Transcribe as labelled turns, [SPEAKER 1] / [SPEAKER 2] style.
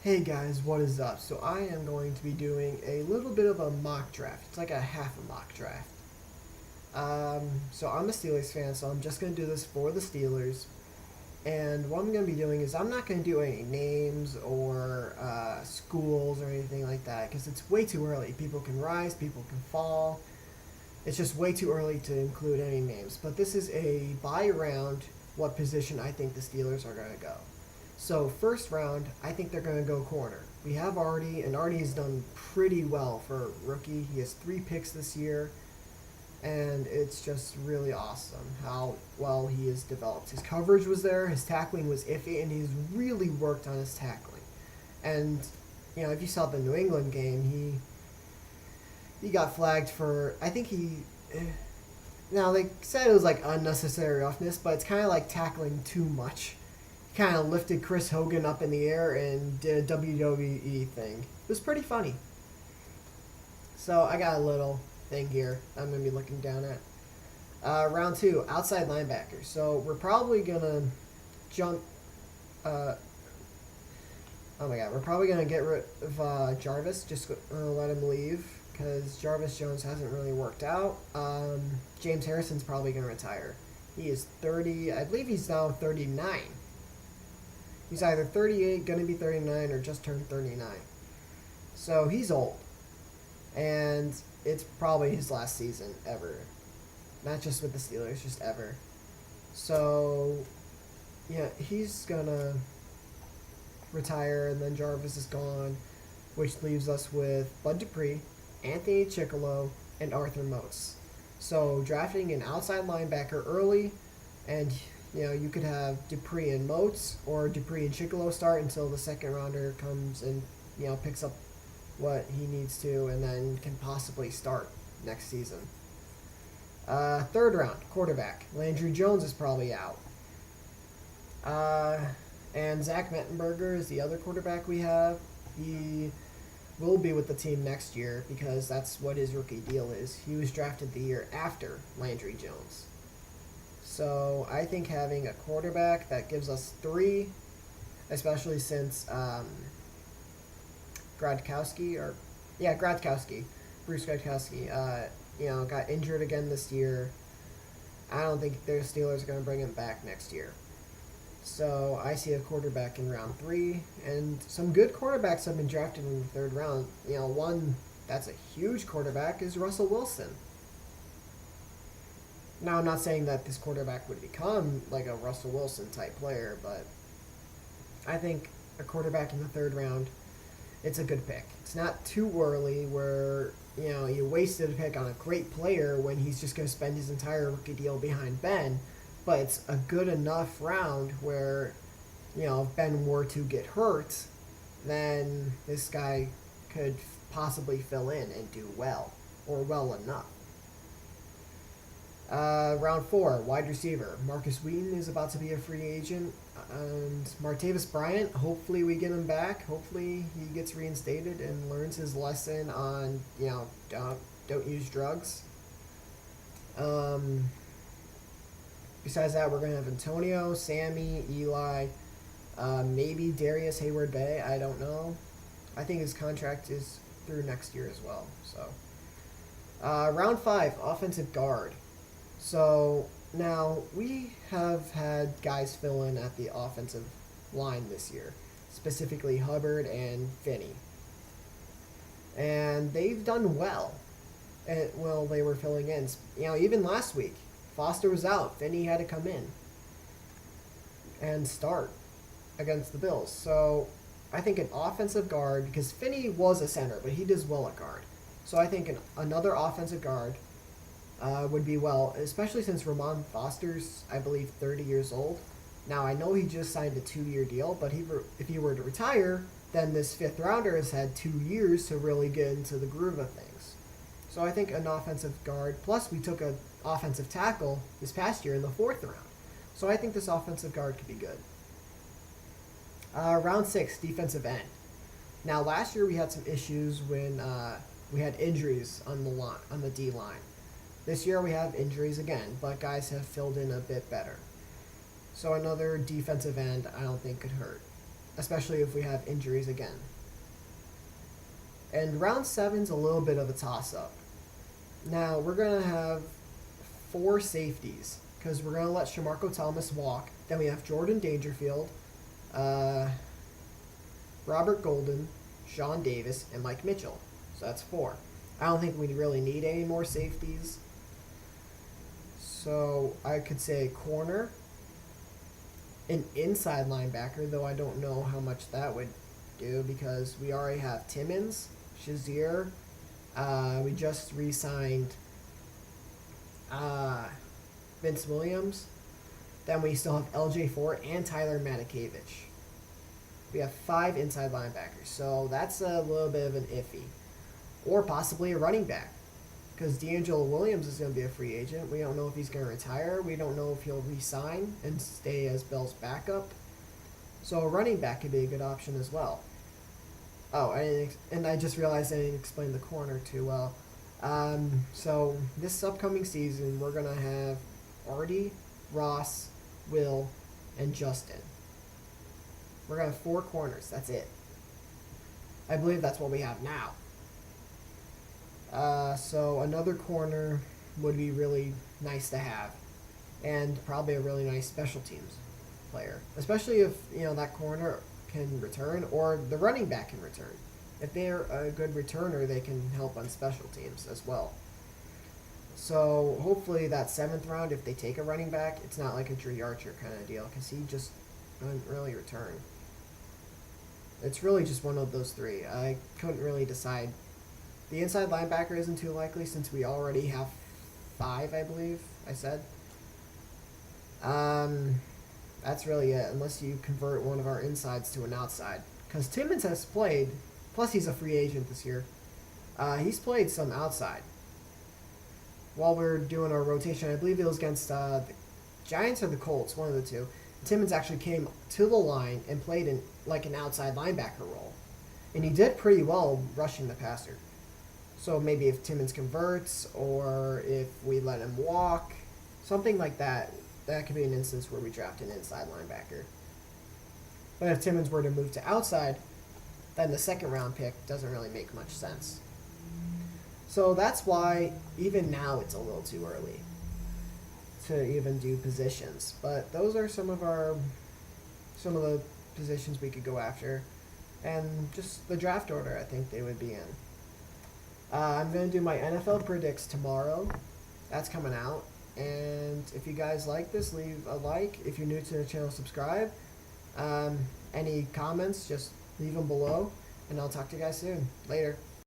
[SPEAKER 1] Hey guys, what is up? So I am going to be doing a little bit of a mock draft. It's like a half a mock draft. So I'm a Steelers fan, so I'm just going to do this for the Steelers. And what I'm going to be doing is I'm not going to do any names or schools or anything like that because it's way too early. People can rise, people can fall. It's just way too early to include any names. But this is a buy round what position I think the Steelers are going to go. So first round, I think they're going to go corner. We have Artie, and Artie has done pretty well for a rookie. He has 3 picks this year, and it's just really awesome how well he has developed. His coverage was there, his tackling was iffy, and he's really worked on his tackling. And if you saw the New England game, he got flagged for now they said it was like unnecessary roughness, but it's kind of like tackling too much. Kind of lifted Chris Hogan up in the air and did a WWE thing. It was pretty funny. So I got a little thing here I'm going to be looking down at. Round 2, outside linebacker. So we're probably going to jump... oh my god, we're probably going to get rid of Jarvis. Just let him leave because Jarvis Jones hasn't really worked out. James Harrison's probably going to retire. He is 30... I believe he's now 39. He's either 38, going to be 39, or just turned 39. So he's old. And it's probably his last season ever. Not just with the Steelers, just ever. So, yeah, he's going to retire, and then Jarvis is gone, which leaves us with Bud Dupree, Anthony Chickillo, and Arthur Moats. So drafting an outside linebacker early, and you could have Dupree and Moats or Dupree and Chickillo start until the second rounder comes and, picks up what he needs to and then can possibly start next season. Third round, quarterback. Landry Jones is probably out. And Zach Mettenberger is the other quarterback we have. He will be with the team next year because that's what his rookie deal is. He was drafted the year after Landry Jones. So I think having a quarterback that gives us 3, especially since Bruce Gradkowski, got injured again this year. I don't think the Steelers are going to bring him back next year. So I see a quarterback in round 3, and some good quarterbacks have been drafted in the third round. One that's a huge quarterback is Russell Wilson. Now, I'm not saying that this quarterback would become like a Russell Wilson type player, but I think a quarterback in the third round, it's a good pick. It's not too early where, you wasted a pick on a great player when he's just going to spend his entire rookie deal behind Ben, but it's a good enough round where, if Ben were to get hurt, then this guy could possibly fill in and do well, or well enough. Round 4, wide receiver. Marcus Wheaton is about to be a free agent. And Martavis Bryant, hopefully we get him back. Hopefully he gets reinstated and learns his lesson on, don't use drugs. Besides that, we're going to have Antonio, Sammy, Eli, maybe Darius Hayward-Bay. I don't know. I think his contract is through next year as well. So, round 5, offensive guard. So now we have had guys fill in at the offensive line this year, specifically Hubbard and Finney. And they've done well. They were filling in. Even last week, Foster was out. Finney had to come in and start against the Bills. So I think an offensive guard, because Finney was a center, but he does well at guard. So I think another offensive guard would be well, especially since Ramon Foster's, I believe, 30 years old. Now, I know he just signed a 2-year deal, but if he were to retire, then this 5th rounder has had 2 years to really get into the groove of things. So I think an offensive guard, plus we took an offensive tackle this past year in the 4th round. So I think this offensive guard could be good. Round 6, defensive end. Now, last year we had some issues when we had injuries on the D line. This year we have injuries again, but guys have filled in a bit better. So another defensive end I don't think could hurt. especially if we have injuries again. And round 7's a little bit of a toss-up. Now, we're going to have 4 safeties, because we're going to let Shamarko Thomas walk. Then we have Jordan Dangerfield, Robert Golden, Sean Davis, and Mike Mitchell. So that's 4. I don't think we really need any more safeties. So I could say corner, an inside linebacker, though I don't know how much that would do because we already have Timmons, Shazier. We just re-signed Vince Williams. Then we still have LJ Fort and Tyler Matakevich. We have 5 inside linebackers, so that's a little bit of an iffy. Or possibly a running back, because D'Angelo Williams is going to be a free agent. We don't know if he's going to retire. We don't know if he'll re-sign and stay as Bell's backup. So a running back could be a good option as well. Oh, and I just realized I didn't explain the corner too well. So this upcoming season, we're going to have Artie, Ross, Will, and Justin. We're going to have 4 corners. That's it. I believe that's what we have now. So another corner would be really nice to have. And probably a really nice special teams player. Especially if, that corner can return or the running back can return. If they're a good returner, they can help on special teams as well. So hopefully that 7th round, if they take a running back, it's not like a Dre Archer kind of deal because he just doesn't really return. It's really just one of those 3. I couldn't really decide. The inside linebacker isn't too likely since we already have 5, I believe I said. That's really it, unless you convert one of our insides to an outside. Because Timmons has played, plus he's a free agent this year. He's played some outside. While we're doing our rotation, I believe it was against the Giants or the Colts, one of the 2. Timmons actually came to the line and played in like an outside linebacker role. And he did pretty well rushing the passer. So maybe if Timmons converts or if we let him walk, something like that, that could be an instance where we draft an inside linebacker. But if Timmons were to move to outside, then the 2nd round pick doesn't really make much sense. So that's why even now it's a little too early to even do positions. But those are some of the positions we could go after. And just the draft order I think they would be in. I'm going to do my NFL predicts tomorrow. That's coming out. And if you guys like this, leave a like. If you're new to the channel, subscribe. Any comments, just leave them below. And I'll talk to you guys soon. Later.